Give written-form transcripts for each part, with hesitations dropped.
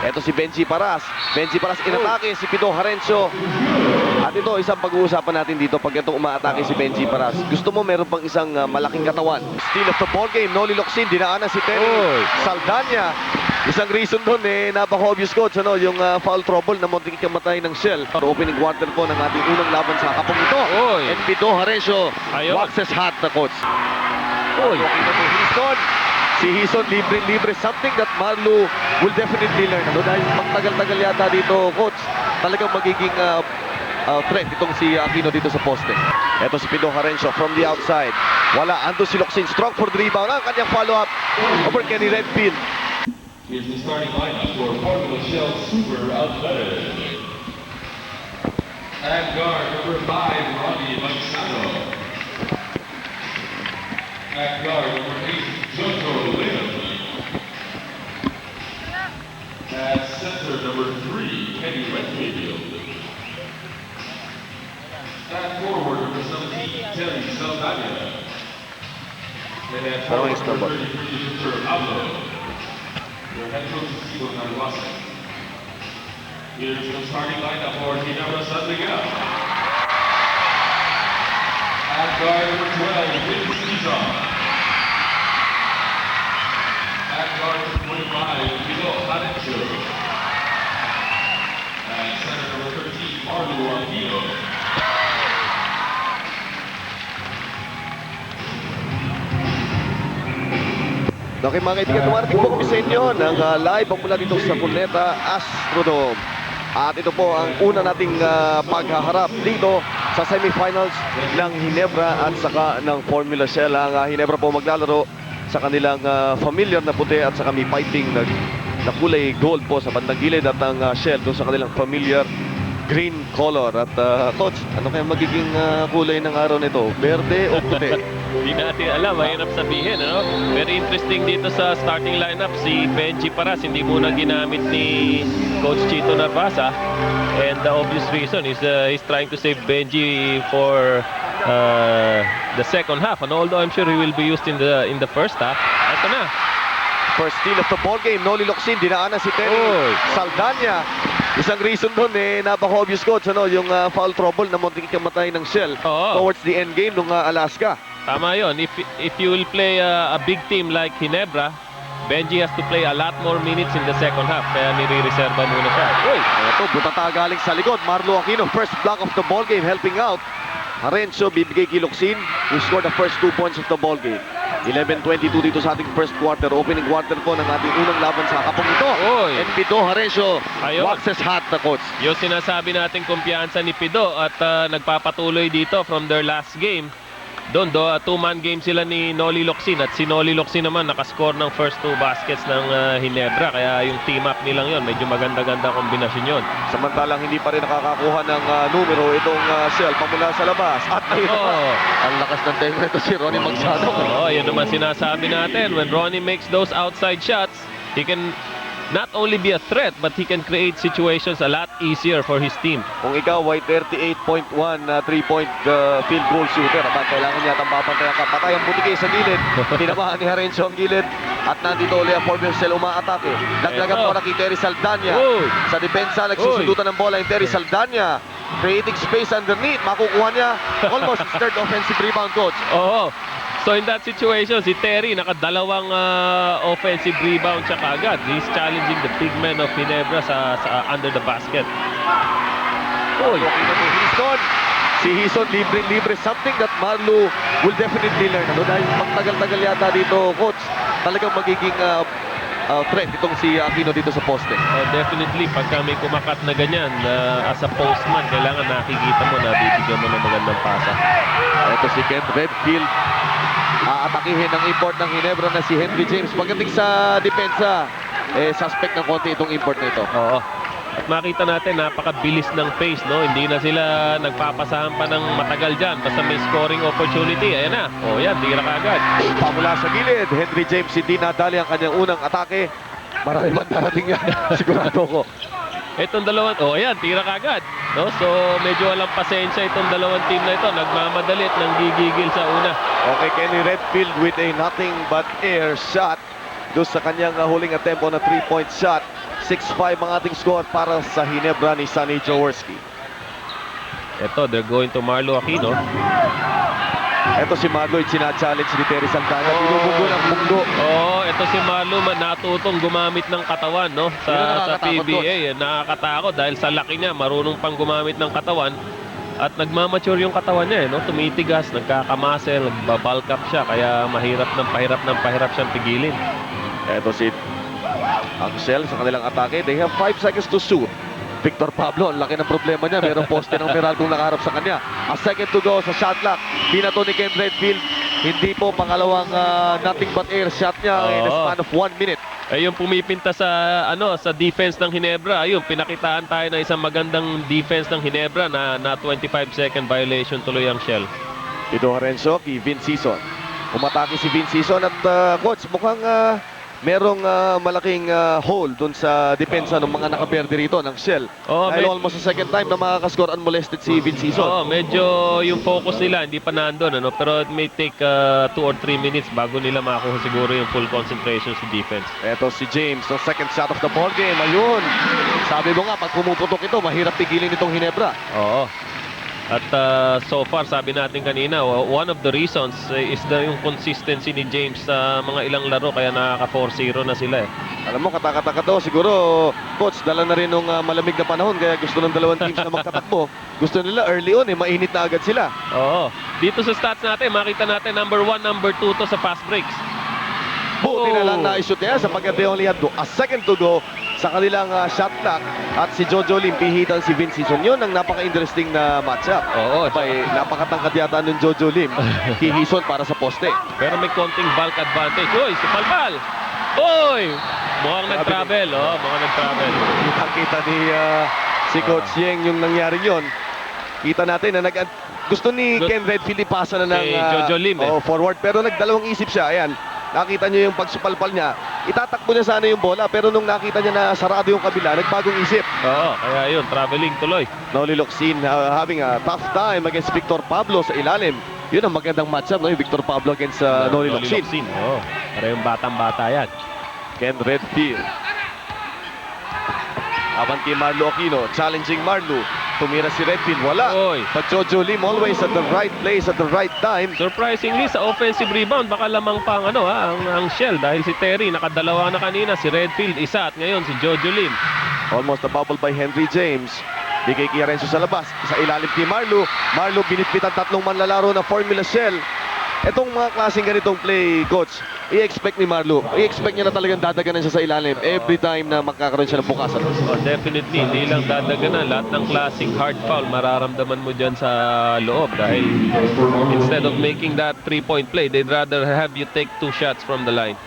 Ito si Benji Paras. Benji Paras inatake si Pido Harencio. At ito, isang pag-uusapan natin dito pag itong umaatake si Benji Paras. Gusto mo meron pang isang malaking katawan. Steal of the ball game. Noli Locsin, dinaanan si Terry Saldana. Isang reason doon napaka-obvious coach, yung foul trouble na muntik kamatay ng Shell. Opening quarter po ng ating unang laban sa kapong ito. And Pido Harencio waxes hot na coach. Si Hison, libre. Something that Marlo will definitely learn. Dahil magtagal-tagal yata dito, coach, talagang magiging threat itong si Aquino dito sa poste. Ito si Pido Harencio from the outside. Wala, ando si Locsin. Strong for the rebound. Ang kanyang follow-up over Kenny Redfield. Here's the starting lineup for Formula Shell Super Athletic. At guard, number 5, Ronnie Manzano. At guard, number 8, Jojo Lim. At center, number 3, Kenny Redfield. At forward, number 17, Terry Saldana. And at forward, number 33, Victor Aldo. Your head coach is Ivo Narvasa. Here's the starting lineup for Ginebra San Miguel. At guard number 12, Vince Izon. At guard number 25, Pido Harencio. At center number 13, Marlo Aquino. Okay mga kaibigan, dumarating po kami sa inyo ng live mula dito sa Cuneta Astrodome. At ito po ang una nating paghaharap dito sa semifinals ng Ginebra at saka ng Formula Shell. Ang Ginebra po maglalaro sa kanilang familiar na puti at saka may piping na kulay gold po sa bandang gilid, at ang Shell doon sa kanilang familiar green color. At coach, ano kaya magiging kulay ng araw nito? Berde o puti? Hindi natin alam, mahirap sabihin, ano? Very interesting dito sa starting lineup, si Benji Paras, hindi muna ginamit ni Coach Chito Narvasa. And the obvious reason is he's trying to save Benji for the second half. And although I'm sure he will be used in the first half. Ito na. First steal of the ball game. Noli Locsin, dinaanan si Terry Saldana. Isang reason doon napaka-obvious coach, yung foul trouble na muntik kamatay ng Shell towards the end game ng Alaska. Tama yun. If you will play a big team like Ginebra, Benji has to play a lot more minutes in the second half. Kaya nire-reserva muna siya. Ito, butata galing sa likod. Marlo Aquino, first block of the ball game, helping out. Harencio, bibigay kay Locsin, who scored the first 2 points of the ball game. 11-22 dito sa ating first quarter. Opening quarter po ng ating unang laban sa kapong ito. And Pido Harencio waxes hot na coach. Yung sinasabi natin kumpiyansa ni Pido at nagpapatuloy dito from their last game. Doon, 2-man game sila ni Noli Locsin, at si Noli Locsin naman nakascore ng first 2 baskets ng Ginebra. Kaya yung team up nilang yon, medyo maganda-ganda kombinasyon yon. Samantalang hindi pa rin nakakakuha ng numero itong Shell pamula sa labas. At ang lakas ng time nito si Ronnie Manzano. Yan naman sinasabi natin. When Ronnie makes those outside shots, he can not only be a threat, but he can create situations a lot easier for his team. Kung ikaw ay 38.1 3-point field goal shooter, at kailangan niya itang papantayan ka. Patay ang butike sa gilid. Tinabahan ni Harencio ang gilid. At nandito ulit ang Formula Shell umaatake. Dagdagan po na kay Terry Saldana. Sa depensa, nagsusundutan ng bola yung Terry Saldana. Creating space underneath. Makukuha niya almost his third offensive rebound, coach. So in that situation, si Terry nakadalawang offensive rebound siya kagad. He's challenging the big man of Ginebra sa under the basket. Si Hison, libre. Something that Marlo will definitely learn. Dahil magtagal-tagal yata dito, coach, talagang magiging threat itong si Aquino dito sa poste. Definitely, pagka may kumakat na ganyan, as a postman, kailangan nakikita mo na bibigyan mo ng magandang pasa. Ito si Ken Redfield. Aatakihin ng import ng Ginebra na si Henry James. Pagdating sa depensa, suspect ng konti itong import na ito. At makita natin, napakabilis ng pace, no? Hindi na sila nagpapasahan pa ng matagal dyan. Basta may scoring opportunity, ayan na. Yan, tira kagad. Pamula sa gilid, Henry James hindi nadali ang kanyang unang atake. Marami man darating yan, sigurado ko. Itong dalawang, ayan, tira kagad. No? So, medyo walang pasensya itong dalawang team na ito. Nagmamadali at nanggigigil sa una. Okay, Kenny Redfield with a nothing but air shot. Doon sa kanyang huling attempt on a 3-point shot. 6-5 ang ating score para sa Ginebra ni Sonny Jaworski. Ito, they're going to Marlo Aquino. Ito si Marlo, challenge ni Terry Santana. Binubugo ng bunggo. Ito si Marlo natutong gumamit ng katawan, no? Yun ang Sa nakakatakot, PBA, nakakatakot dahil sa laki niya, marunong pang gumamit ng katawan. At nagmamature yung katawan niya, no? Tumitigas, nagkakamuscle, nagbabulk up siya, kaya mahirap ng pahirap siyang pigilin. Ito si Axel sa kanilang atake. They have 5 seconds to shoot. Victor Pablo, ang laki ng problema niya. Merong poste ng Meralcong nakaharap sa kanya. A second to go sa shot clock. Binato ni Ken Redfield. Hindi po pangalawang nothing but air shot niya in a span of 1 minute. Yung pumipinta sa sa defense ng Ginebra, ayun, pinakitaan tayo na isang magandang defense ng Ginebra na 25-second violation tuloy ang Shell. Ito Lorenzo kay Vince Sison. Umatake si Vince Sison at coach, mukhang merong malaking hole dun sa depensa ng mga nakaberde rito ng Shell. Dahil almost sa second time na makakascore unmolested si Vince Sison. Medyo yung focus nila hindi pa nandun, pero it may take 2 or 3 minutes bago nila makuha siguro yung full concentration sa defense. Ito si James, the second shot of the ball game. Ayun, sabi mo nga, pag pumuputok ito, mahirap pigilin itong Ginebra. At so far, sabi natin kanina, one of the reasons is yung consistency ni James sa mga ilang laro, kaya nakaka 4-0 na sila. Alam mo, katakataka to. Siguro, coach, dala na rin nung malamig na panahon, kaya gusto ng dalawang teams na magtatakbo. Gusto nila early on, mainit na agad sila. Dito sa stats natin, makita natin number 1, number 2 to sa fast breaks. Buti na lang na-shoot niya sapagkat they only had a second to go sa kanilang shot clock. At si Jojo Lim, pihitan si Vince Sison. Yun ang napaka-interesting na matchup. Napakatangkad yata ng Jojo Lim. Hihison para sa poste. Pero may konting bulk advantage. Uy, si Palpal! Uy! Mukhang nag-travel, mukhang nag-travel. Kita ni si Coach Yeng yung nangyari yun. Kita natin na gusto ni Ken Redfield ipasa na ng Jojo Lim, forward, pero nagdalawang isip siya. Ayan, nakita niyo yung pagsupalpal niya. Itatakbo niya sana yung bola, pero nung nakita niya na sarado yung kabila, nagbagong isip. Kaya yun, traveling tuloy. Noli Locsin having a tough time against Victor Pablo sa ilalim. Yun ang magandang matchup, no? Yung Victor Pablo against Noli Locsin. Para yung batang-bata yan. Ken Redfield. Abanti Marlo Aquino, challenging Marlo. Tumira si Redfield, wala. But Jojo Lim always at the right place at the right time. Surprisingly, sa offensive rebound, baka lamang pang ang Shell dahil si Terry nakadalawa na kanina, si Redfield isa at ngayon si Jojo Lim. Almost a bubble by Henry James. Bigay kay Renzo sa labas. Sa ilalim kay Marlo. Marlo binitbit ang tatlong manlalaro na Formula Shell. Etong mga klaseng ganitong play, coach, i-expect ni Marlo. I-expect niya na talagang dadaganan siya sa ilalim every time na magkakaroon siya ng bukasan. Definitely, hindi lang dadaganan. Lahat ng classic hard foul, mararamdaman mo dyan sa loob. Dahil instead of making that 3-point play, they'd rather have you take 2 shots from the line.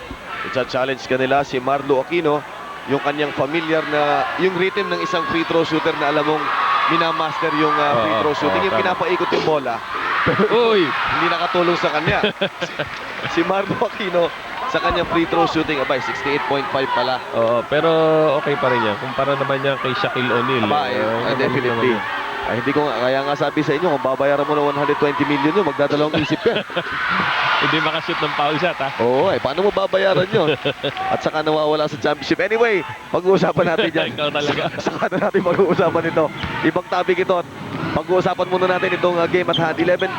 It's a challenge kanila si Marlo Aquino. Yung kanyang familiar na, yung rhythm ng isang free throw shooter na alam mong minamaster yung free throw shooting. Yung pinapaikot yung bola. Hindi nakatulong sa kanya. Si Marlo Aquino sa kanyang free throw shooting, 68.5 pala. Pero okay pa rin yan. Kumpara naman yan kay Shaquille O'Neal. Definitely. Hindi ko kaya nga sabi sa inyo, kung babayaran mo na 120 million yun, magdadalawang isip ka. Hindi makashoot ng foul shot, ha? Paano mo babayaran yun? At saka nawawala sa championship. Anyway, pag-uusapan natin yan. Ikaw talaga. Saka na natin pag-uusapan ito. Ibang topic ito. Pag-uusapan muna natin itong game at hand. 11-9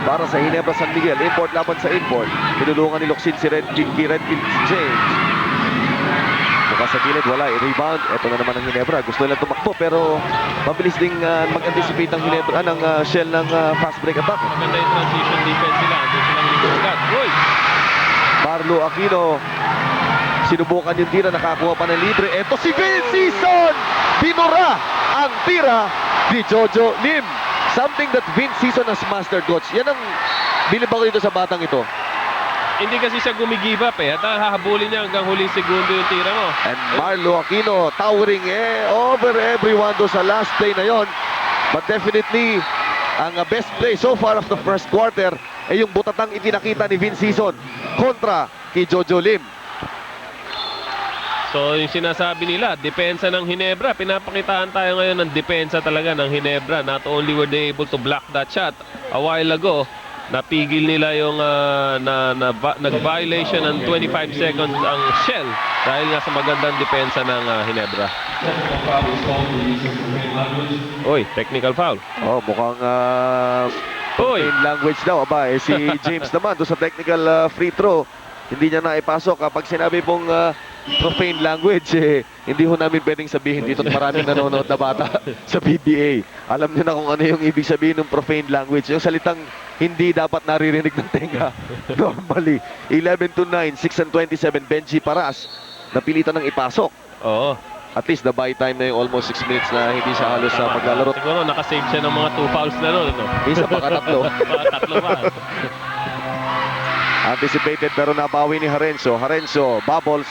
para sa Ginebra San Miguel. Import laban sa import. Tinulungan ni Locsin si Redfield James. Bukas sa gilid, wala. Rebound. Ito na naman ang Ginebra. Gusto nilang tumakbo pero mabilis ding mag-anticipate ang Ginebra ng Shell ng fast break attack. Maganda yung transition defense sila. Andun silang libugan. Marlo Aquino. Sinubukan yung tira. Nakakuha pa ng libre. Ito si Vince Sison. Binura ang tira ni Jojo Lim. Something that Vince Sison has mastered, coach. Yan ang bilib ako dito sa batang ito. Hindi kasi siya gumigive up at hahabulin niya hanggang huling segundo yung tira mo. And Marlo Aquino towering over everyone do sa last play na yon. But definitely ang best play so far of the first quarter ay yung butatang ipinakita ni Vince Sison kontra kay Jojo Lim. So yung sinasabi nila, depensa ng Ginebra, pinapakitaan tayo ngayon ng depensa talaga ng Ginebra. Not only were they able to block that shot a while ago, napigil nila yung nag-violation ng 25 seconds ang Shell dahil nga sa magandang depensa ng Ginebra. Technical foul was called for use of profane language. Oy, technical foul. Oh, mukhang Oy, in language daw. Aba, si James naman doon sa technical free throw. Hindi niya naipasok. Kapag sinabi pong profane language, hindi ho namin pwedeng sabihin dito at maraming nanonood na bata sa PBA. Alam niyo na kung ano yung ibig sabihin ng profane language. Yung salitang hindi dapat naririnig ng tenga. Normally. 11-9, 6-27, Benji Paras. Napilitan ng ipasok. oo. At least the buy time na yung almost 6 minutes na hindi siya halos sa paglalaro. Siguro nakasave siya ng mga 2 fouls na noon. No? Minsan baka tatlo. Baka tatlo pa. Anticipated pero nabawi ni Harenzo. Harenzo bubbles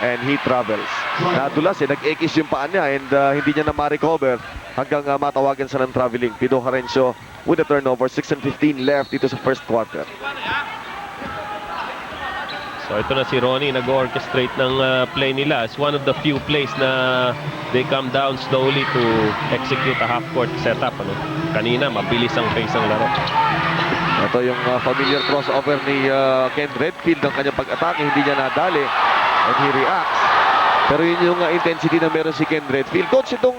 and he travels. Nadulas nag-ekis yung paan niya and hindi niya na ma-recover hanggang matawagan sa ng traveling. Pido Harenzo with the turnover. 6:15 left dito sa first quarter. So ito na si Ronnie, nag-orchestrate ng play nila. It's one of the few plays na they come down slowly to execute a half-court setup. Ano? Kanina, mabilis ang pace ng laro. Ito yung familiar crossover ni Ken Redfield. Ang kanyang pag-atake, hindi niya nadali. And he reacts. Pero yun yung intensity na meron si Ken Redfield. Coach, itong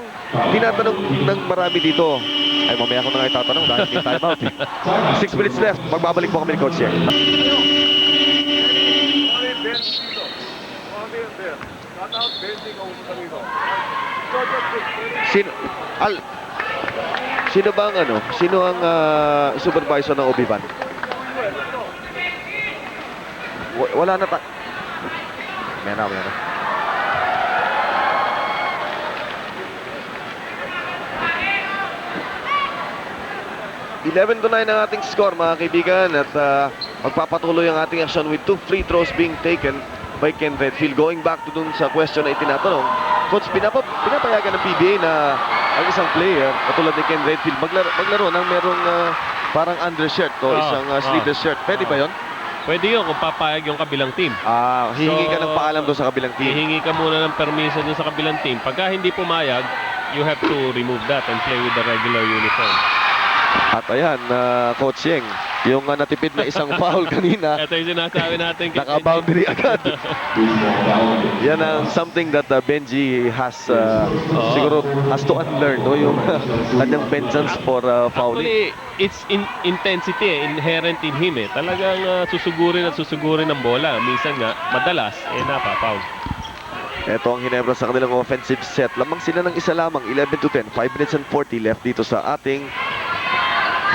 tinatanong ng marami dito. Ay, mamaya ko na nga itatanong dahil may timeout. 6 minutes left. Magbabalik po kami ni Coach Yang. Sino ba ang ano? Sino ang supervisor ng Obivan? Wala na Meron. 11-9 ang ating score, mga kaibigan, at magpapatuloy ang ating action with 2 free throws being taken by Ken Redfield. Going back to dun sa question na itinatanong, Coach, pinapayagan ng PBA na ang isang player, katulad ni Ken Redfield, maglaro ng merong parang undershirt o isang sleeveless shirt. Pwede ba yon? Pwede yun kung papayag yung kabilang team. Hihingi ka ng paalam doon sa kabilang team. Hihingi ka muna ng permiso doon sa kabilang team. Pagka hindi pumayag, you have to remove that and play with the regular uniform. At ayan, Coach Yeng, yung natipid na isang foul kanina, Ito yung sinasabi natin. naka-boundary agad. Yan ang something that Benji has siguro has to unlearn, no? Yung kanyang vengeance for fouling. Actually, it's intensity, inherent in him. Talagang susugurin at susugurin ng bola. Minsan nga, madalas, napapound. Ito ang Ginebra sa kanilang offensive set. Lamang sila ng isa lamang, 11-10, 5 minutes and 40 left dito sa ating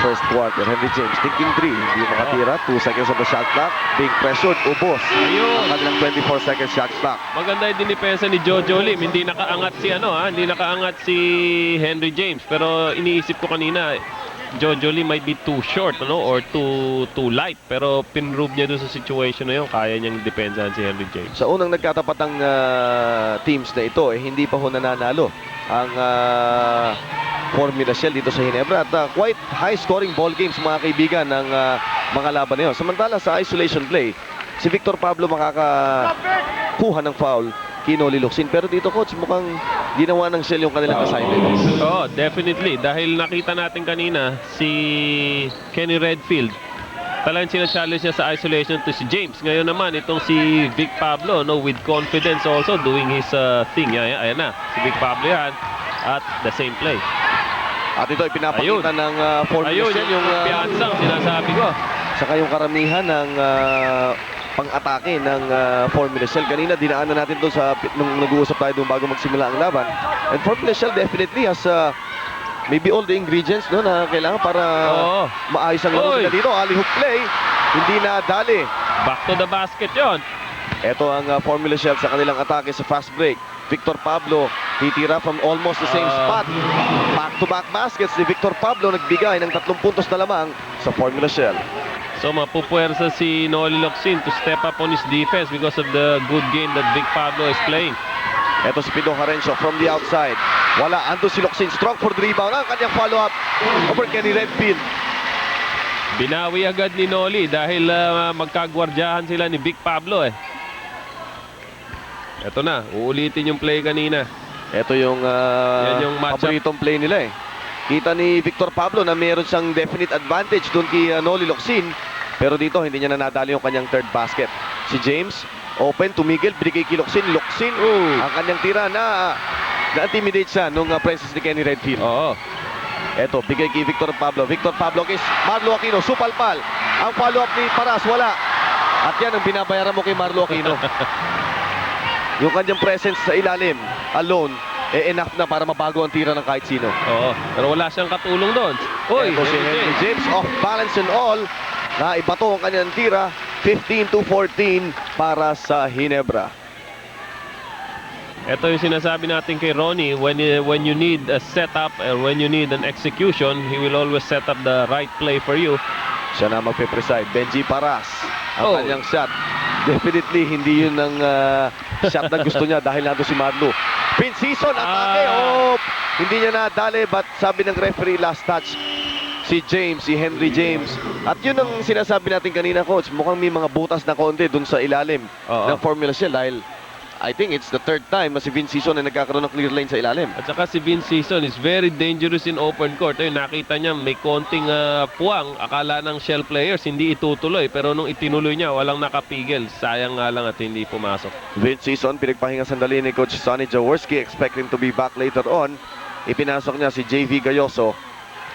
first quarter. Henry James thinking 3, hindi makatira. 2 seconds on the shot clock, being pressured, ubos ang kanilang 24 seconds shot clock. Maganda yung dinipensa ni Jojo Lim. Hindi nakaangat si hindi nakaangat si Henry James. Pero iniisip ko kanina, Jojo Lim might be too short, or too light. Pero pinrove niya doon sa situation na yun, kaya niyang depensahan si Henry James. Sa unang nagkatapat ng teams na ito, hindi pa ho nananalo ang Formula Shell dito sa Ginebra. At quite high-scoring ball games, mga kaibigan, ng mga laban na yun. Samantala sa isolation play, si Victor Pablo makakakuha ng foul kay Noli Locsin. Pero dito, Coach, mukhang ginawa ng Shell yung kanilang assignment. Oh, definitely. Dahil nakita natin kanina si Kenny Redfield. Talagang sina-challenge niya sa isolation to si James. Ngayon naman, itong si Vic Pablo, with confidence also doing his thing. Ayan na, si Vic Pablo yan. At the same play. At ito ay pinapakita ng Formula Shell yung piyansang sinasabi ko. saka yung karamihan ng pang-atake ng Formula Shell. Kanina dinaanan natin doon sa nung nag-uusap tayo doon bago magsimula ang laban. And Formula Shell definitely has maybe all the ingredients na kailangan para maayos ang laro nila dito. Alley-hoop play, hindi na dali. Back to the basket yon. Ito ang Formula Shell sa kanilang atake sa fast break. Victor Pablo titira from almost the same spot. Back-to-back baskets ni Victor Pablo, nagbigay ng 3 puntos na lamang sa Formula Shell. So mapupuwersa si Noli Locsin to step up on his defense because of the good game that Vic Pablo is playing. Ito si Pido Harencio from the outside. Wala, ando si Locsin, strong for the rebound. Ang kanyang follow-up over Kenny Redfield. Binawi agad ni Noli dahil magkagwardyahan sila ni Vic Pablo Ito na, uulitin yung play kanina. Ito yung, Yan yung matchup. paboritong play nila Kita ni Victor Pablo na meron siyang definite advantage doon kay Noli Locsin. Pero dito, hindi niya na nadali yung kanyang third basket. Si James, open, tumigil, binigay kay Locsin. Locsin, ang kanyang tira na-intimidate siya nung presence ni Kenny Redfield. Oo. Eto, bigay kay Victor Pablo. Victor Pablo kay Marlo Aquino, supalpal. Ang follow-up ni Paras, wala. At yan ang binabayaran mo kay Marlo Aquino. Yung kanyang presence sa ilalim, alone, enough na para mabago ang tira ng kahit sino. Oo. Pero wala siyang katulong doon. Uy, Eto si Henry James, off balance and all. Na ibato ang kanyang tira, 15-14 para sa Ginebra. Ito yung sinasabi natin kay Ronnie, when you need a setup or when you need an execution, he will always set up the right play for you. Siya na magpe-preside. Benji Paras, ang Oh. kanyang shot. Definitely, hindi yun ang shot na gusto niya dahil nandun si Marlo. Pin season, atake. Oh, hindi niya nadali, but sabi ng referee, last touch. Si James, si Henry James. At yun ang sinasabi natin kanina, coach. Mukhang may mga butas na konti dun sa ilalim ng Formula Shell dahil I think it's the third time na si Vince Season ay nagkakaroon ng clear lane sa ilalim. At saka si Vince Season is very dangerous in open court. Ayun, nakita niya may konting puwang. Akala ng Shell players hindi itutuloy. Pero nung itinuloy niya, walang nakapigil. Sayang nga lang at hindi pumasok. Vince Season, pinagpahinga sandali ni Coach Sonny Jaworski. Expect him to be back later on. Ipinasok niya si JV Gayoso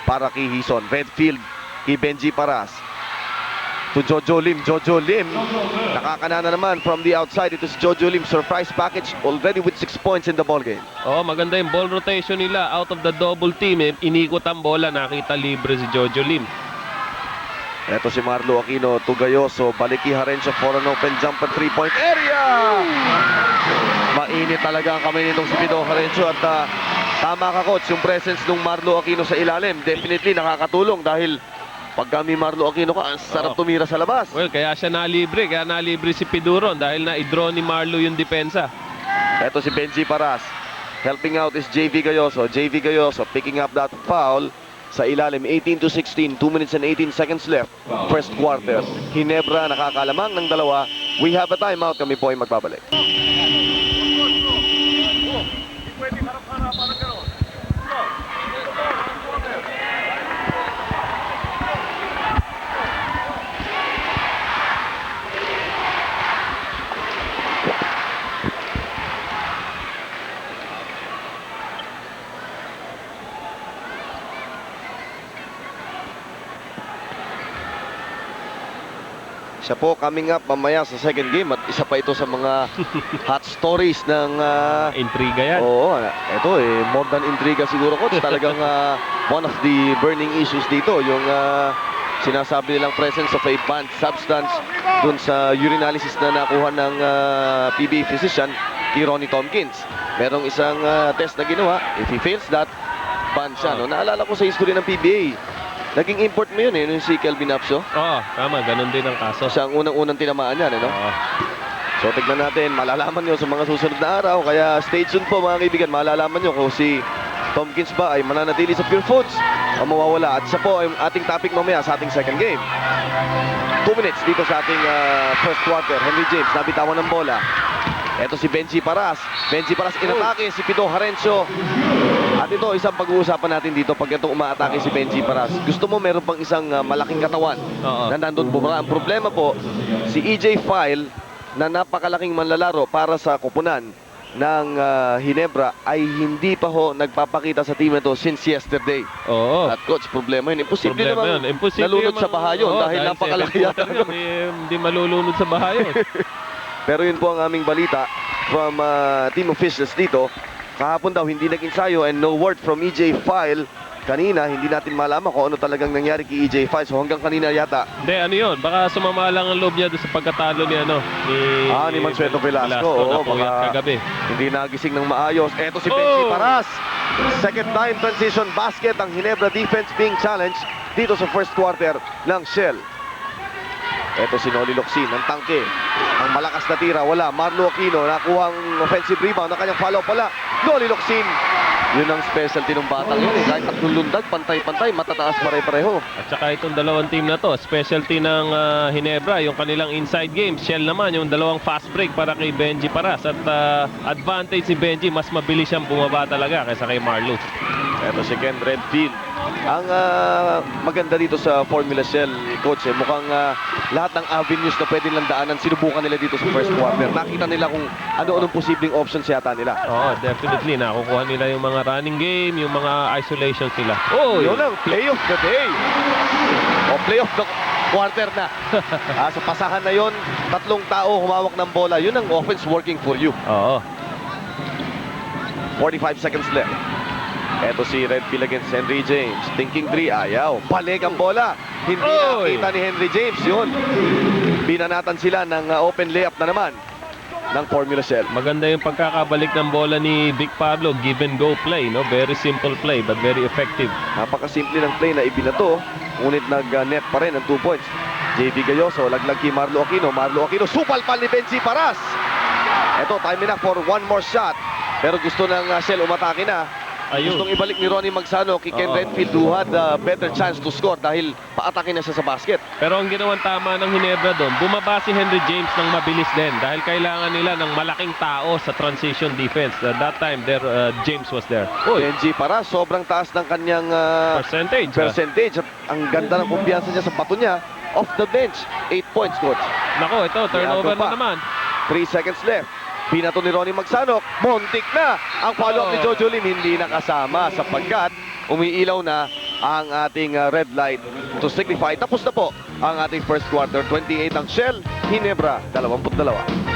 para kay Hison. Redfield, kay Benji Paras. To Jojo Lim. Jojo Lim, nakakanana naman from the outside. Ito si Jojo Lim. Surprise package already with 6 points in the ball game. Oo, maganda yung ball rotation nila. Out of the double team, inikot ang bola. Nakita libre si Jojo Lim. Ito si Marlo Aquino to Gayoso. Baliki Harencio for an open jumper 3-point area. Mainit talaga ang kamay nitong si Pido Harencio. At tama ka, coach, yung presence ng Marlo Aquino sa ilalim definitely nakakatulong dahil pag kami Marlo Aquino ka, ang sarap tumira sa labas. Well, kaya siya nalibre. Kaya nalibre si Piduron dahil na-i-draw ni Marlo yung depensa. Ito si Benji Paras. Helping out is JV Gayoso. JV Gayoso picking up that foul sa ilalim. 18-16. 2 minutes and 18 seconds left. First quarter. Ginebra nakakalamang ng dalawa. We have a timeout. Kami po ay magbabalik. Siya po coming up mamaya sa second game at isa pa ito sa mga hot stories ng Intriga yan. oo, ito more than intriga siguro, coach. Talagang one of the burning issues dito yung sinasabi nilang presence of a banned substance dun sa urinalysis na nakuha ng PBA physician kay Ronnie Tompkins. Merong isang test na ginawa. If he fails that, banned siya. No? Naalala ko sa history ng PBA, naging import mo yun yung si Kelvin Apso. Oo, tama. Ganun din ang kaso. Siya ang unang-unang tinamaan yan, no? Oo. So tignan natin, malalaman nyo sa mga susunod na araw. Kaya stay tuned po mga kaibigan, malalaman nyo kung si Tompkins ba ay mananatili sa Pure Foods o mawawala. At isa po ay ating topic mamaya sa ating second game. 2 minutes dito sa ating first quarter. Henry James, nabitawan ng bola. Ito si Benji Paras. Benji Paras inatake si Pido Harencio. At ito, isang pag-uusapan natin dito pag itong umaatake si Benji Paras. Gusto mo meron pang isang malaking katawan na nandun bumara. Ang problema po, si EJ File na napakalaking manlalaro para sa kupunan ng Ginebra ay hindi pa ho nagpapakita sa team ito since yesterday. Oo. At coach, problema yun. Imposible Problema naman yun. Imposible nalunod yung sa baha yun oo, dahil napakalaki yata. Hindi malulunod sa baha yun. Pero yun po ang aming balita from team officials dito. Kahapon daw hindi nag-ensayo and no word from EJ File. Kanina hindi natin malaman kung ano talagang nangyari kay EJ File. So hanggang kanina yata. Hindi, ano yun? Baka sumama lang ang loob niya doon sa pagkatalo ni Ni Mansueto Velasco. Oo, baka kagabi. hindi nagising ng maayos. Eto si Benji Paras. Second time transition basket. Ang Ginebra defense being challenged dito sa first quarter ng Shell. Eto si Noli Locsin, ang tangke. Ang malakas na tira, wala. Marlo Aquino, nakuha ang offensive rebound. Ang kanyang follow pala. Noli Locsin. Yun ang specialty ng batang yun. Kahit tatlong lundag, pantay-pantay, matataas pare-pareho. At saka itong dalawang team na to, specialty ng Ginebra, yung kanilang inside game. Shell naman, yung dalawang fast break para kay Benji Paras. At advantage si Benji, mas mabilis siyang bumaba talaga kaysa kay Marlo. Ito si Ken Redfield. Ang maganda dito sa Formula Shell, Coach, mukhang lahat ng avenues na pwede nilang daanan, sinubukan nila dito sa first quarter. Nakita nila kung ano-anong posibleng options yata nila. Oo, definitely. Nakukuha nila yung mga running game, yung mga isolations nila. Oh, Yun ang play of the day. O play of the quarter na. Sa pasahan na yon, tatlong tao humawak ng bola. Yun ang offense working for you. Oo. 45 seconds left. Eto si Redfield against Henry James. Thinking 3, ayaw. Balik ang bola. Hindi Oy! nakita ni Henry James. Yun. Binanatan sila ng open layup na naman ng Formula Shell. Maganda yung pagkakabalik ng bola ni Vic Pablo. Give and go play, no? Very simple play but very effective. Napakasimple ng play na ibinato. Ngunit nag-net pa rin ng 2 points. JV Gayoso, laglag kay Marlo Aquino. Marlo Aquino, supal-pal ni Benji Paras. Eto, time enough for one more shot. Pero gusto ng Shell umatake na. Ayun. Gustong ibalik ni Ronnie Magsano kay Ken Oo. Redfield who had a better chance to score dahil paatake na siya sa basket. Pero ang ginawang tama ng Ginebra doon, bumaba si Henry James ng mabilis din dahil kailangan nila ng malaking tao sa transition defense. That time, James was there. Benji Paras, sobrang taas ng kanyang percentage. At ang ganda ng kumpiyansa niya sa bato niya. Off the bench, 8 points, Coach. Nako, ito, turnover Yato pa. na naman. 3 seconds left. Binato ni Ronnie Magsanok. Montik na. Ang follow-up ni Jojo Lim hindi nakasama sapagkat umiilaw na ang ating red light to signify. Tapos na po ang ating first quarter. 28 ang Shell, Ginebra 22.